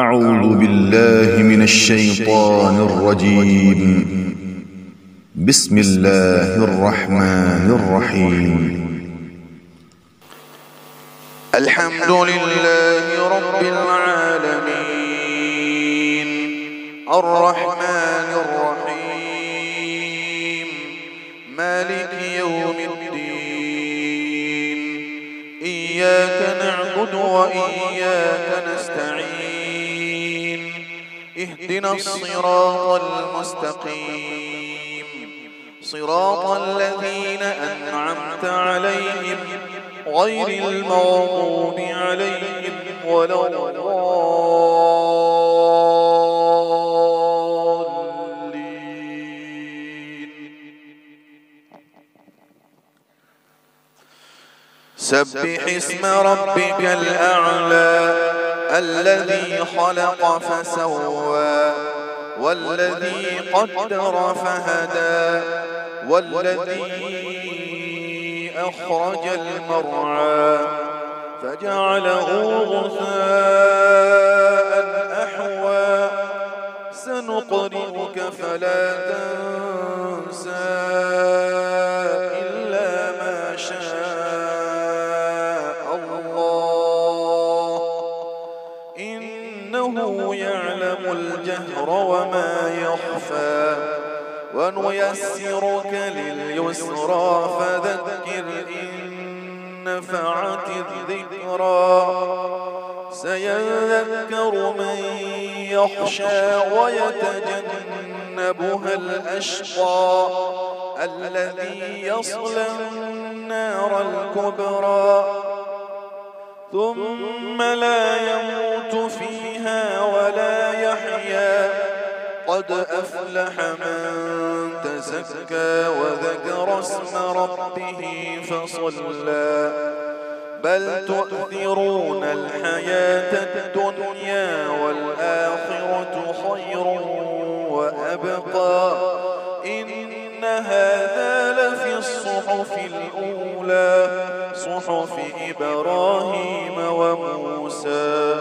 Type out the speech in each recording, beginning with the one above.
أعوذ بالله من الشيطان الرجيم. بسم الله الرحمن الرحيم. الحمد لله رب العالمين الرحمن الرحيم مالك يوم الدين. إياك نعبد وإياك نستعين. اهدنا الصراط المستقيم صراط الذين أنعمت عليهم غير المغضوب عليهم ولا الضالين. سبح اسم ربك الأعلى الذي خلق فسوى والذي قدر فهدى والذي أخرج المرعى فجعله غثاء أحوى. سنقرئك فلا تنسى إلا ما شاء الله إنه يعلم الجهر وما يخفى. ونيسرك لليسرى فذكر إن نفعت الذكرى. سيذكر من يخشى ويتجنبها الأشقى الذي يصلى النار الكبرى ثم لا يموت فيها ولا يحيا. قد أفلح من تزكى وذكر اسم ربه فصلى. بل تؤثرون الحياة الدنيا والآخرة خير وأبقى. إن هذا لفي الصحف الأولى صحف إبراهيم وموسى.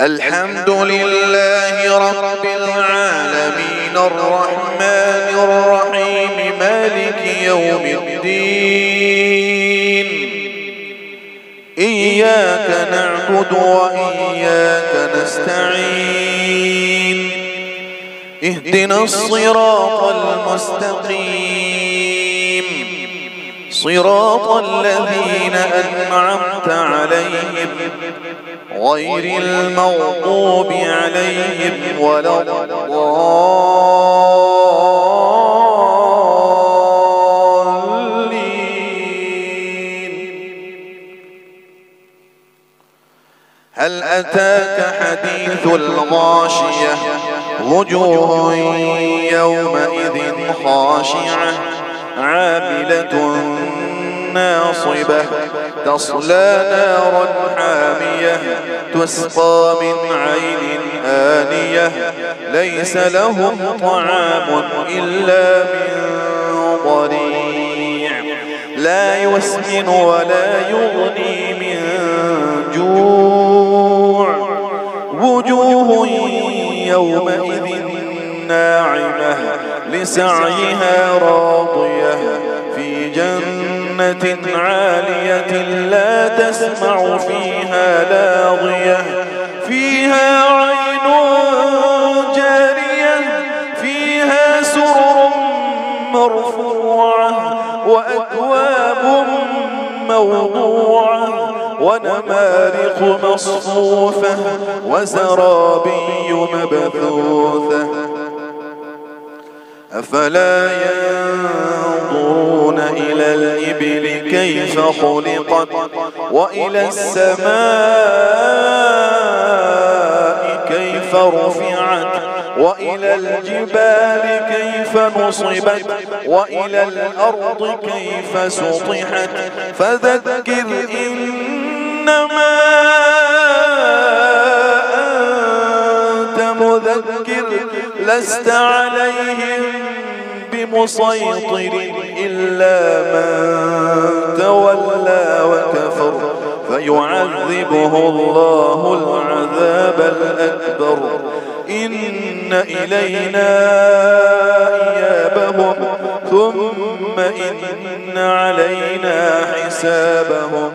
الحمد لله رب العالمين الرحمن الرحيم مالك يوم الدين. إياك نعبد وإياك نستعين. اهدنا الصراط المستقيم صراط الذين أنعمت عليهم غير المغضوب عليهم ولا الضالين. هل أتاك حديث الغاشية وجوه يومئذ خاشعة عاملة ناصبة تصلى نارا حامية تسقى من عين آنية ليس لهم طعام إلا من ضريع لا يسمن ولا يغني من جوع. وجوه يومئذ ناعمة لسعيها راضية في جنة عالية لا تسمع فيها لاغية فيها عين جارية فيها سرر مرفوعة وأكواب موضوعة ونمارق مصفوفة وزرابي مبثوثة. أفلا ينظرون إلى الإبل كيف خلقت وإلى السماء كيف رفعت وإلى الجبال كيف نصبت وإلى الأرض كيف سطحت. فذكر إنما أنت مذكر لست عليهم بمسيطر إلا من تولى وكفر فيعذبه الله العذاب الأكبر. إن إلينا إيابهم ثم إن علينا حسابهم.